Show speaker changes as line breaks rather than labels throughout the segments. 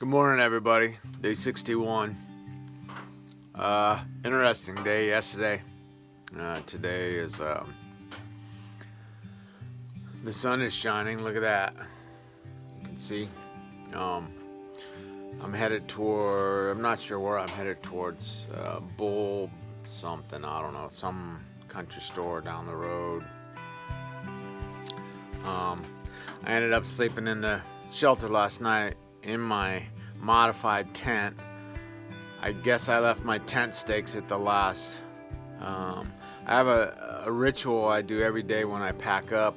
Good morning, everybody. Day 61. Interesting day yesterday. Today is the sun is shining. Look at that. You can see. I'm headed toward. I'm not sure where I'm headed towards. Bull something. I don't know. Some country store down the road. I ended up sleeping in the shelter last night in my modified tent. I guess I left my tent stakes at the last. I have a ritual I do every day when I pack up,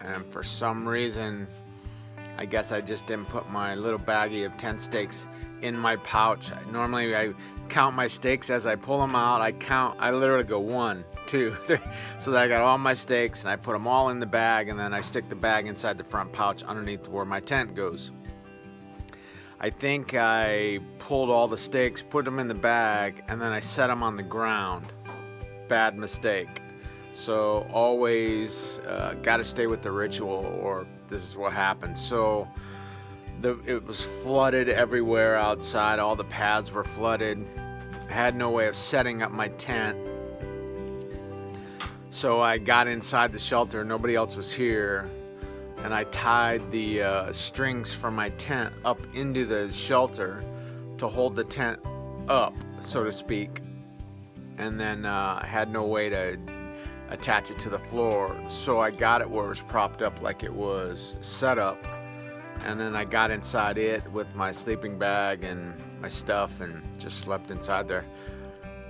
and for some reason I guess I just didn't put my little baggie of tent stakes in my pouch. Normally I count my stakes as I pull them out. I literally go 1, 2, 3. So that I got all my stakes and I put them all in the bag, and then I stick the bag inside the front pouch underneath where my tent goes. I think I pulled all the stakes, put them in the bag, and then I set them on the ground. Bad mistake. So always got to stay with the ritual, or this is what happens. So it was flooded everywhere outside. All the paths were flooded. I had no way of setting up my tent. So I got inside the shelter. Nobody else was here. And I tied the strings from my tent up into the shelter to hold the tent up, so to speak. And then I had no way to attach it to the floor. So I got it where it was propped up like it was set up. And then I got inside it with my sleeping bag and my stuff and just slept inside there.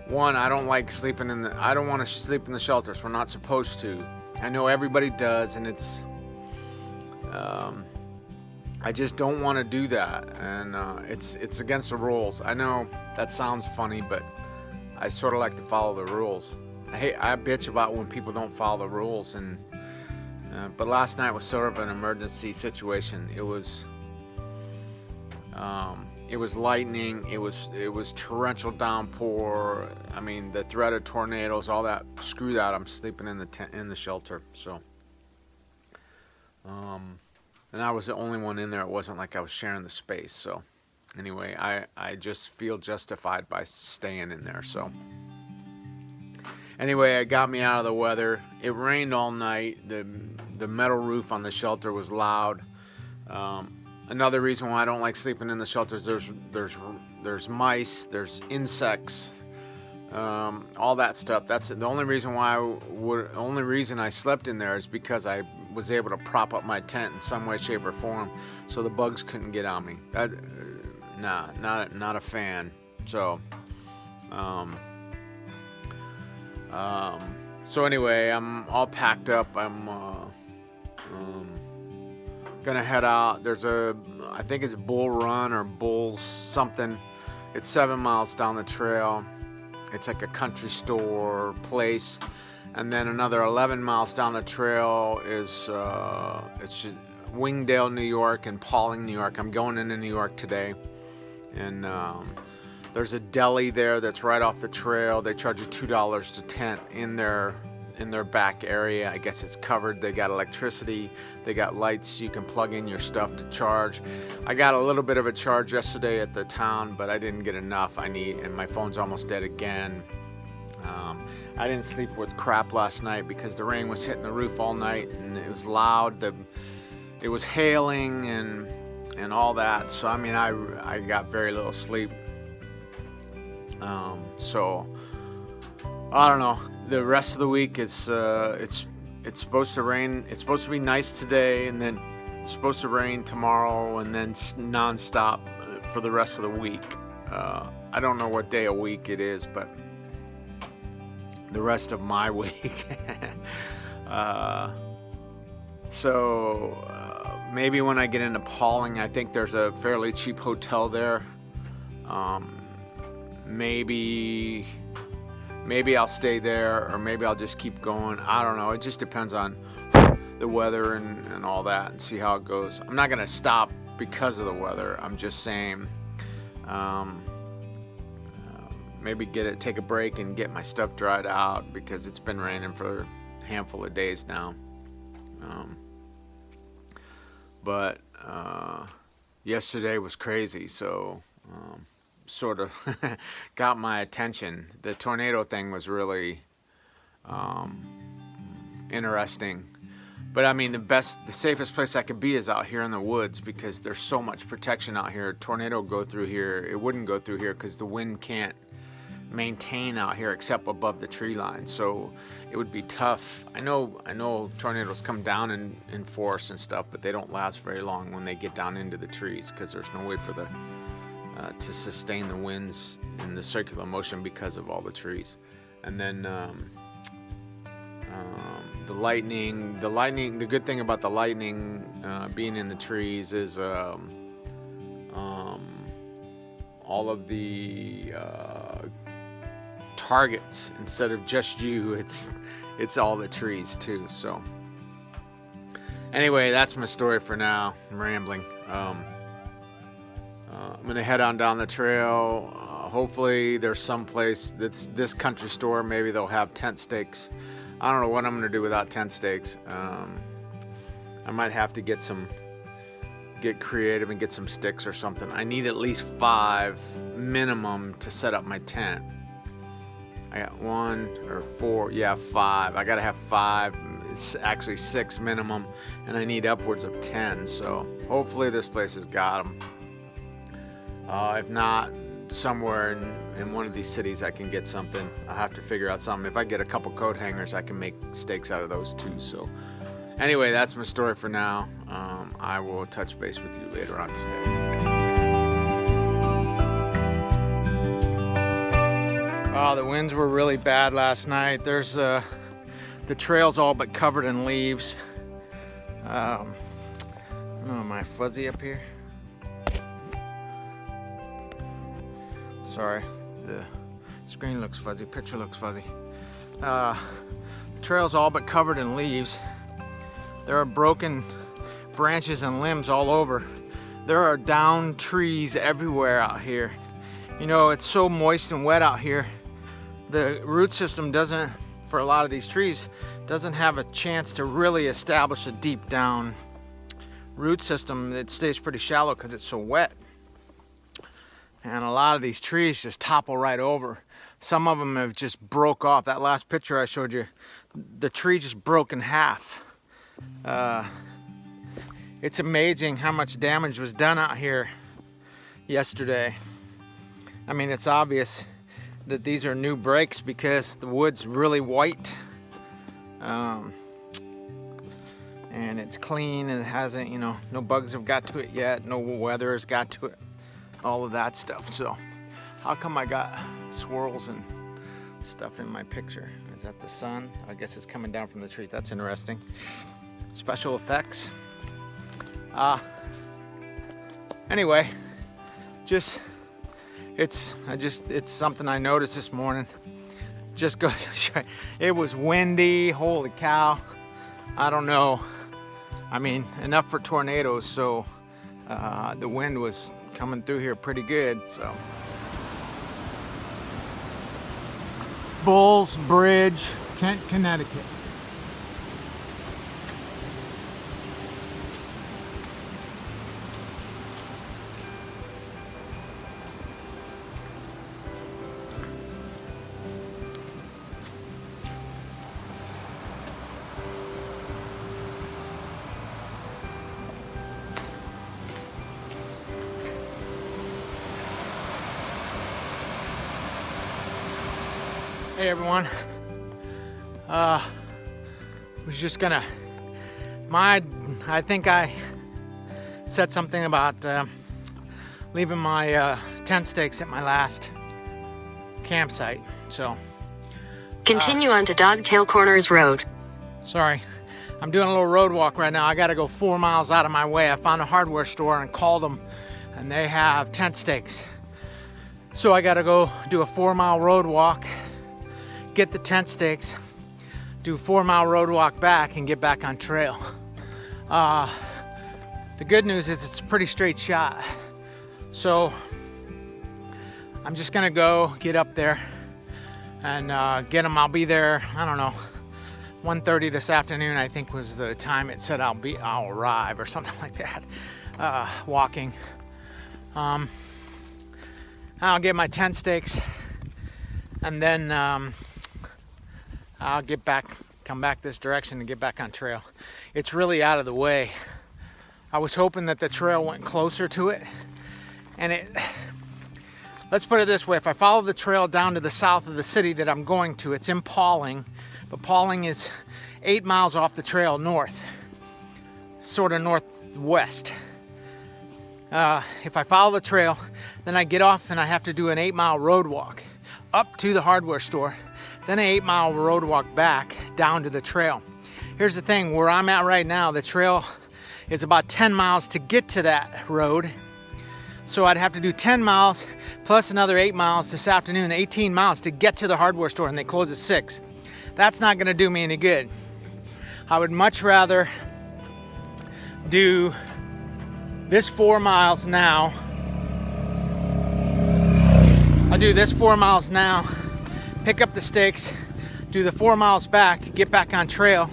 One, I don't like sleeping I don't want to sleep in the shelters. We're not supposed to. I know everybody does, and it's I just don't want to do that, and it's against the rules. I know that sounds funny, but I sort of like to follow the rules. I bitch about when people don't follow the rules, and but last night was sort of an emergency situation. It was lightning. It was torrential downpour. I mean, the threat of tornadoes, all that. Screw that. I'm sleeping in the tent, in the shelter. So. And I was the only one in there. It wasn't like I was sharing the space. So anyway, I just feel justified by staying in there. So anyway, it got me out of the weather. It rained all night. The metal roof on the shelter was loud. Another reason why I don't like sleeping in the shelters, there's mice, there's insects, all that stuff. That's the only reason only reason I slept in there is because I was able to prop up my tent in some way, shape, or form, so the bugs couldn't get on me. Not a fan. So, so anyway, I'm all packed up. I'm gonna head out. I think it's Bull Run or Bulls something. It's 7 miles down the trail. It's like a country store place. And then another 11 miles down the trail is it's Wingdale, New York, and Pauling, New York. I'm going into New York today, and there's a deli there that's right off the trail. They charge you $2 to tent in their back area. I guess it's covered. They got electricity. They got lights. You can plug in your stuff to charge. I got a little bit of a charge yesterday at the town, but I didn't get enough. And my phone's almost dead again. I didn't sleep with crap last night because the rain was hitting the roof all night, and it was loud. It was hailing and all that. So I mean, I got very little sleep. So I don't know. The rest of the week it's supposed to rain. It's supposed to be nice today, and then it's supposed to rain tomorrow, and then nonstop for the rest of the week. I don't know what day of week it is, but the rest of my week. So maybe when I get into Pauling, I think there's a fairly cheap hotel there. Maybe I'll stay there, or maybe I'll just keep going. I don't know. It just depends on the weather and all that, and see how it goes. I'm not gonna stop because of the weather. I'm just saying, maybe take a break and get my stuff dried out, because it's been raining for a handful of days now. But yesterday was crazy, so sort of got my attention. The tornado thing was really interesting. But I mean, the safest place I could be is out here in the woods, because there's so much protection out here. A tornado would go through here. It wouldn't go through here because the wind can't maintain out here except above the tree line. So it would be tough. I know tornadoes come down in force and stuff, but they don't last very long when they get down into the trees, because there's no way for the to sustain the winds and the circular motion because of all the trees. And then the lightning, the good thing about the lightning being in the trees is all of the targets, instead of just you, it's all the trees too. So anyway, that's my story for now. I'm rambling. I'm gonna head on down the trail. Hopefully there's some place that's this country store, maybe they'll have tent stakes. I don't know what I'm gonna do without tent stakes. I might have to get creative and get some sticks or something. I need at least 5 minimum to set up my tent. I got 1 or 4, yeah, 5. I gotta have 5, it's actually 6 minimum, and I need upwards of 10. So hopefully this place has got them. If not, somewhere in one of these cities I can get something. I'll have to figure out something. If I get a couple coat hangers, I can make stakes out of those too. So anyway, that's my story for now. I will touch base with you later on today. Oh, the winds were really bad last night. There's the trail's all but covered in leaves. Oh, am I fuzzy up here? Sorry, the screen looks fuzzy, picture looks fuzzy. The trail's all but covered in leaves. There are broken branches and limbs all over. There are downed trees everywhere out here. You know, it's so moist and wet out here. The root system doesn't, for a lot of these trees, doesn't have a chance to really establish a deep down root system. It stays pretty shallow because it's so wet. And a lot of these trees just topple right over. Some of them have just broke off. That last picture I showed you, the tree just broke in half. It's amazing how much damage was done out here yesterday. I mean, it's obvious that these are new breaks because the wood's really white. And it's clean and it hasn't, you know, no bugs have got to it yet, no weather has got to it. All of that stuff. So how come I got swirls and stuff in my picture? Is that the sun? I guess it's coming down from the tree. That's interesting. Special effects. Anyway, it's something I noticed this morning. Just go. It was windy. Holy cow. I don't know. I mean, enough for tornadoes. So the wind was coming through here pretty good. So Bulls Bridge, Kent, Connecticut. Hey everyone, was just gonna, I think I said something about leaving my tent stakes at my last campsite, so.
Continue on to Dogtail Corners Road.
Sorry, I'm doing a little road walk right now. I gotta go 4 miles out of my way. I found a hardware store and called them, and they have tent stakes. So I gotta go do a 4-mile road walk, get the tent stakes, do a 4-mile road walk back, and get back on trail. The good news is it's a pretty straight shot. So I'm just gonna go get up there and get them. I'll be there, I don't know, 1:30 this afternoon, I think was the time it said I'll arrive or something like that. Walking. I'll get my tent stakes, and then I'll come back this direction and get back on trail. It's really out of the way. I was hoping that the trail went closer to it, and let's put it this way, if I follow the trail down to the south of the city that I'm going to, it's in Pauling, but Pauling is 8 miles off the trail north, sort of northwest. If I follow the trail, then I get off and I have to do an 8-mile road walk up to the hardware store, then an 8-mile road walk back down to the trail. Here's the thing, where I'm at right now, the trail is about 10 miles to get to that road. So I'd have to do 10 miles plus another 8 miles this afternoon, 18 miles to get to the hardware store, and they close at 6. That's not gonna do me any good. I would much rather do this 4 miles now. I'll do this 4 miles now, pick up the stakes, do the 4 miles back, get back on trail,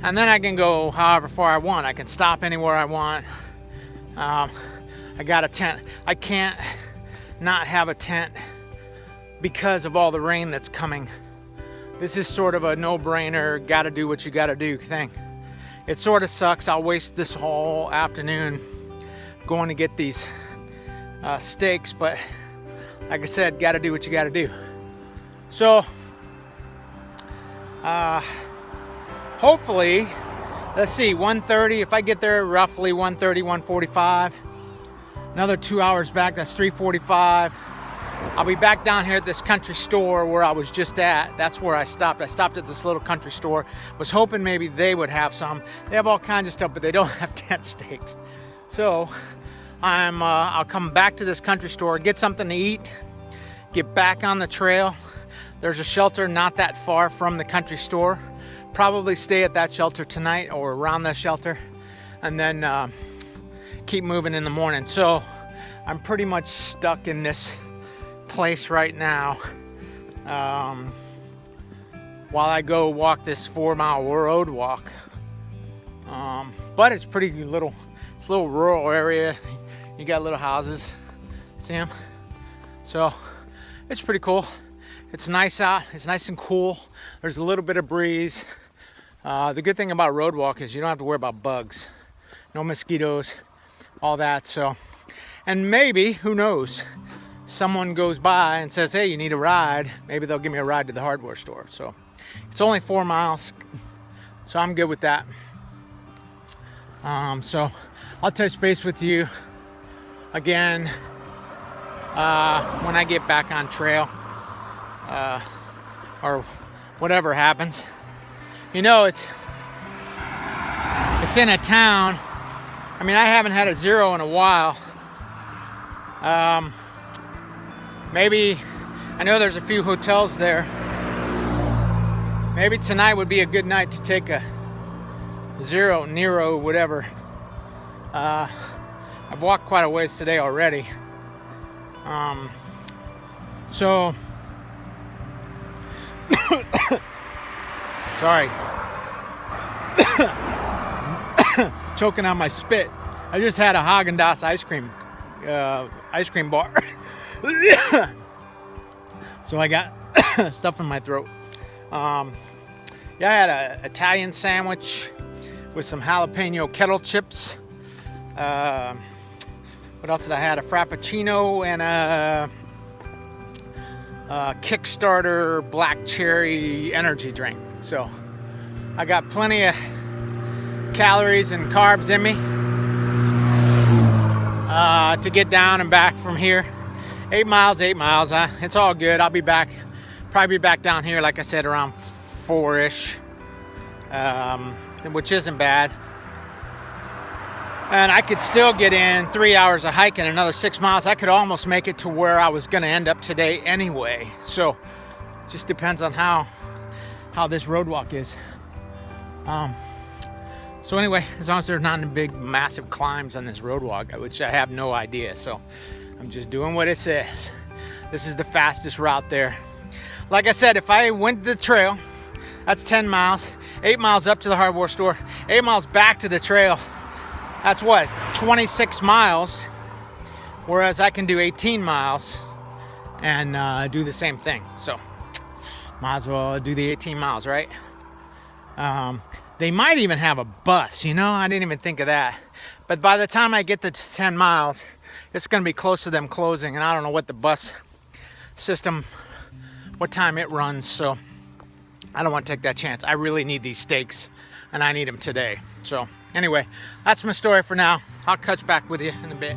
and then I can go however far I want. I can stop anywhere I want. I got a tent. I can't not have a tent because of all the rain that's coming. This is sort of a no-brainer, gotta do what you gotta do thing. It sort of sucks. I'll waste this whole afternoon going to get these stakes, but like I said, gotta do what you gotta do. So hopefully, let's see, 1:30, if I get there roughly 1:30, 1:45, another 2 hours back, that's 3:45. I'll be back down here at this country store where I was just at. That's where I stopped. I stopped at this little country store. Was hoping maybe they would have some. They have all kinds of stuff, but they don't have tent stakes. So I'll come back to this country store, get something to eat, get back on the trail. There's a shelter not that far from the country store. Probably stay at that shelter tonight or around that shelter, and then keep moving in the morning. So I'm pretty much stuck in this place right now while I go walk this 4-mile road walk. But it's pretty little. It's a little rural area. You got little houses. See them? So it's pretty cool. It's nice out. It's nice and cool. There's a little bit of breeze. The good thing about road walk is you don't have to worry about bugs. No mosquitoes, all that. So, and maybe, who knows, someone goes by and says, hey, you need a ride. Maybe they'll give me a ride to the hardware store. So it's only 4 miles, so I'm good with that. So I'll touch base with you again when I get back on trail, or whatever happens. You know, it's in a town. I mean, I haven't had a zero in a while. Maybe, I know there's a few hotels there. Maybe tonight would be a good night to take a zero, Nero, whatever. I've walked quite a ways today already. So, sorry. Choking on my spit. I just had a Haagen-Dazs ice cream bar. So I got stuff in my throat. Yeah, I had an Italian sandwich with some jalapeno kettle chips. What else did I have? A Frappuccino and a Kickstarter black cherry energy drink. So I got plenty of calories and carbs in me to get down and back from here. 8 miles, it's all good. I'll be back, probably be back down here, like I said, around 4-ish, which isn't bad. And I could still get in 3 hours of hiking, another 6 miles. I could almost make it to where I was going to end up today anyway. So it just depends on how this road walk is. So anyway, as long as there's not any big, massive climbs on this road walk, which I have no idea. So I'm just doing what it says. This is the fastest route there. Like I said, if I went the trail, that's 10 miles, 8 miles up to the hardware store, 8 miles back to the trail. That's what, 26 miles. Whereas I can do 18 miles and do the same thing. So might as well do the 18 miles, right? They might even have a bus, you know? I didn't even think of that. But by the time I get to 10 miles, it's going to be close to them closing. And I don't know what the bus system, what time it runs. So I don't want to take that chance. I really need these steaks, and I need them today. So anyway, that's my story for now. I'll catch back with you in a bit.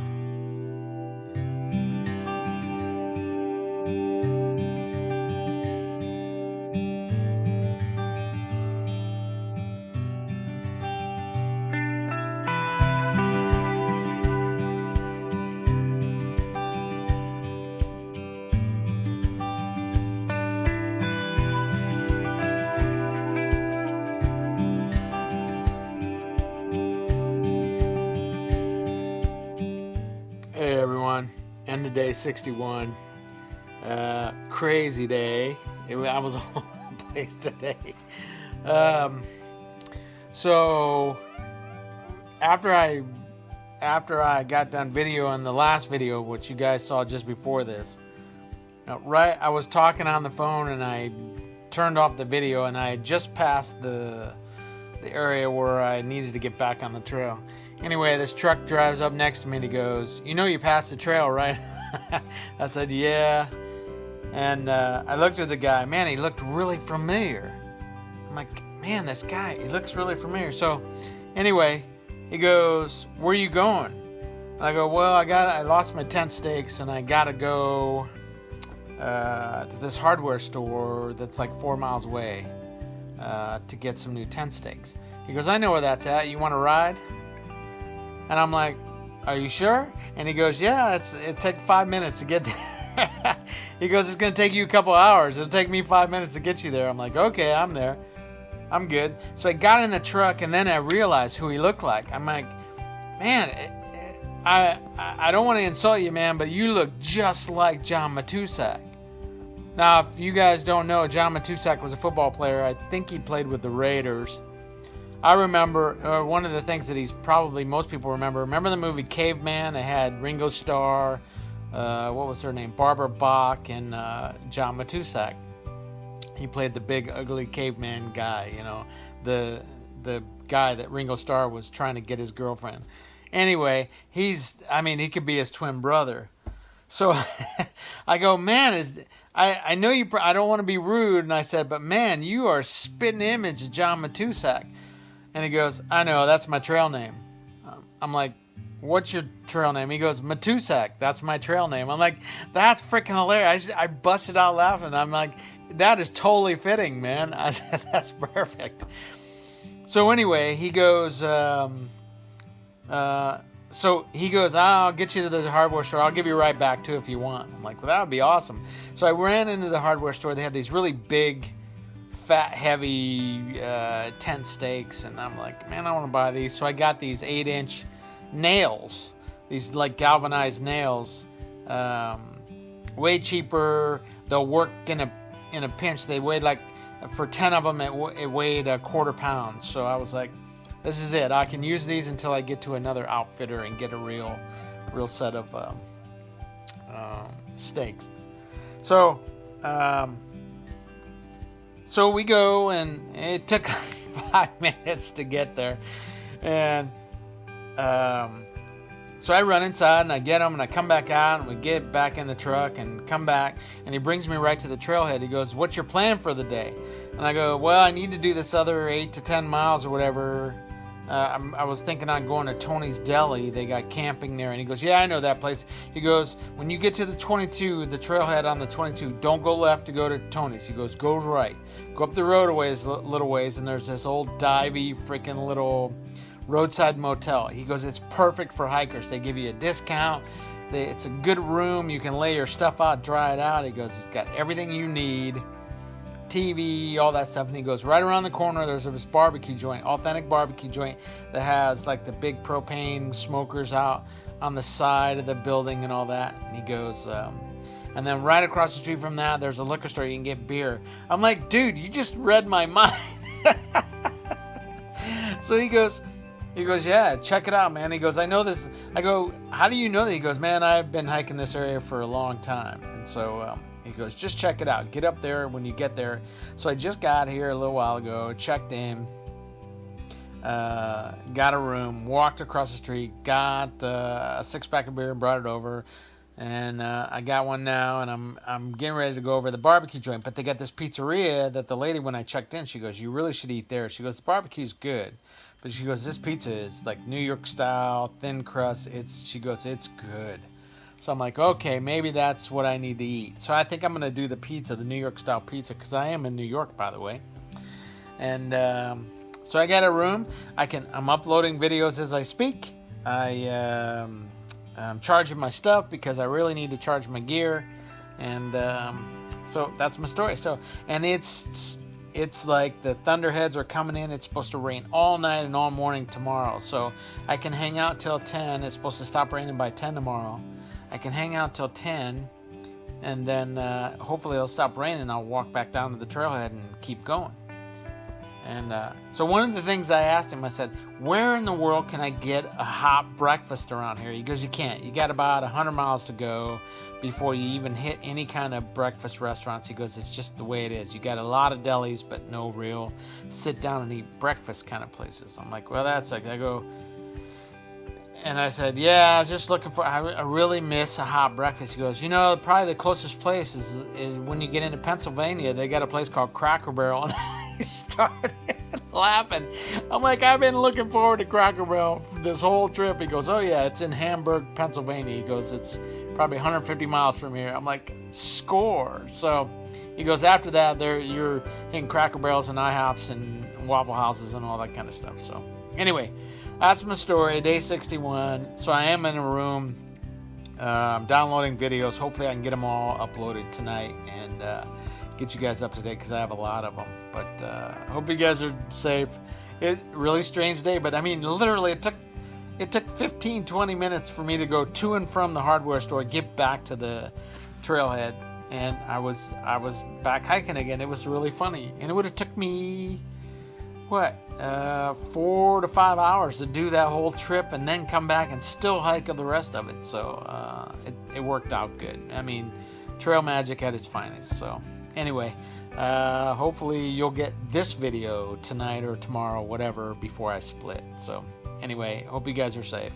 Hey everyone, end of day 61. Crazy day. I was all over the place today. So after I got done videoing the last video, which you guys saw just before this, I was talking on the phone and I turned off the video, and I had just passed the area where I needed to get back on the trail. Anyway, this truck drives up next to me and he goes, "You know you passed the trail, right?" I said, "Yeah." And I looked at the guy. Man, he looked really familiar. I'm like, man, this guy, he looks really familiar. So anyway, he goes, "Where are you going?" And I go, "Well, I lost my tent stakes and I got to go to this hardware store that's like 4 miles away to get some new tent stakes." He goes, "I know where that's at. You want to ride?" And I'm like, "Are you sure?" And he goes, "Yeah, it takes 5 minutes to get there." He goes, "It's going to take you a couple hours. It'll take me 5 minutes to get you there." I'm like, "Okay, I'm there. I'm good." So I got in the truck, and then I realized who he looked like. I'm like, "Man, I don't want to insult you, man, but you look just like John Matusak." Now, if you guys don't know, John Matusak was a football player. I think he played with the Raiders. I remember one of the things that most people remember the movie Caveman? It had Ringo Starr, what was her name? Barbara Bach, and John Matusak. He played the big, ugly caveman guy, you know, the guy that Ringo Starr was trying to get his girlfriend. Anyway, he could be his twin brother. So I go, "Man, I know you, I don't want to be rude." And I said, "But man, you are a spitting image of John Matusak." And he goes, "I know, that's my trail name." I'm like, "What's your trail name?" He goes, "Matusak, that's my trail name." I'm like, "That's freaking hilarious." I busted out laughing. I'm like, "That is totally fitting, man." I said, "That's perfect." So anyway, he goes, "I'll get you to the hardware store. I'll give you a ride back too if you want." I'm like, "Well, that would be awesome." So I ran into the hardware store. They had these really big, fat, heavy tent stakes, and I'm like, "Man, I want to buy these." So I got these 8-inch nails, these like galvanized nails, way cheaper. They'll work in a pinch. They weighed like, for 10 of them, it weighed a quarter pound. So I was like, this is it. I can use these until I get to another outfitter and get a real set of stakes. So we go, and it took 5 minutes to get there. And so I run inside and I get them and I come back out, and we get back in the truck and come back, and he brings me right to the trailhead. He goes, "What's your plan for the day?" And I go, "Well, I need to do this other 8 to 10 miles or whatever. I was thinking on going to Tony's Deli. They got camping there." And he goes, "Yeah, I know that place." He goes, "When you get to the 22, the trailhead on the 22, don't go left to go to Tony's." He goes, "Go right. Go up the road a little ways, and there's this old divey freaking little roadside motel." He goes, "It's perfect for hikers. They give you a discount. It's a good room. You can lay your stuff out, dry it out." He goes, "It's got everything you need. TV, all that stuff." And he goes, "Right around the corner, there's this barbecue joint, authentic barbecue joint that has like the big propane smokers out on the side of the building and all that." And he goes, "And then right across the street from that, there's a liquor store. You can get beer." I'm like, "Dude, you just read my mind." So he goes, He goes, yeah, check it out, man. He goes, I know this. I go, how do you know that? He goes, man, I've been hiking this area for a long time. And so he goes, just check it out. Get up there when you get there. So I just got here a little while ago, checked in, got a room, walked across the street, got a 6-pack of beer and brought it over. And I got one now, and I'm getting ready to go over the barbecue joint. But they got this pizzeria that the lady, when I checked in, she goes, you really should eat there. She goes, the barbecue's good. But she goes, this pizza is like New York style, thin crust. She goes, it's good. So I'm like, okay, maybe that's what I need to eat. So I think I'm going to do the pizza, the New York style pizza, because I am in New York, by the way. And so I got a room. I'm uploading videos as I speak. I'm charging my stuff because I really need to charge my gear. And so that's my story. So, and it's like the thunderheads are coming in. It's supposed to rain all night and all morning tomorrow. So I can hang out till 10. It's supposed to stop raining by 10 tomorrow. I can hang out till 10, and then hopefully it'll stop raining and I'll walk back down to the trailhead and keep going. And so one of the things I asked him, I said, where in the world can I get a hot breakfast around here? He goes, you can't. You got about 100 miles to go before you even hit any kind of breakfast restaurants. He goes, it's just the way it is. You got a lot of delis, but no real sit down and eat breakfast kind of places. I'm like, well, that's like, I go, and I said, yeah, I was just looking for, I really miss a hot breakfast. He goes, probably the closest place is when you get into Pennsylvania, they got a place called Cracker Barrel. And I started laughing. I'm like, I've been looking forward to Cracker Barrel this whole trip. He goes, oh yeah, it's in Hamburg, Pennsylvania. He goes, it's probably 150 miles from here. I'm like, score. So he goes, after that, you're in Cracker Barrels and IHOPs and Waffle Houses and all that kind of stuff. So anyway, that's my story, day 61. So I am in a room. I'm downloading videos. Hopefully I can get them all uploaded tonight and get you guys up to date because I have a lot of them. But I hope you guys are safe. Really strange day, but I mean, literally it took 15, 20 minutes for me to go to and from the hardware store, get back to the trailhead, and I was back hiking again. It was really funny, and it would have took me 4 to 5 hours to do that whole trip and then come back and still hike the rest of it. So it worked out good. I mean, trail magic at its finest. So anyway, hopefully you'll get this video tonight or tomorrow, whatever, before I split. So anyway, hope you guys are safe.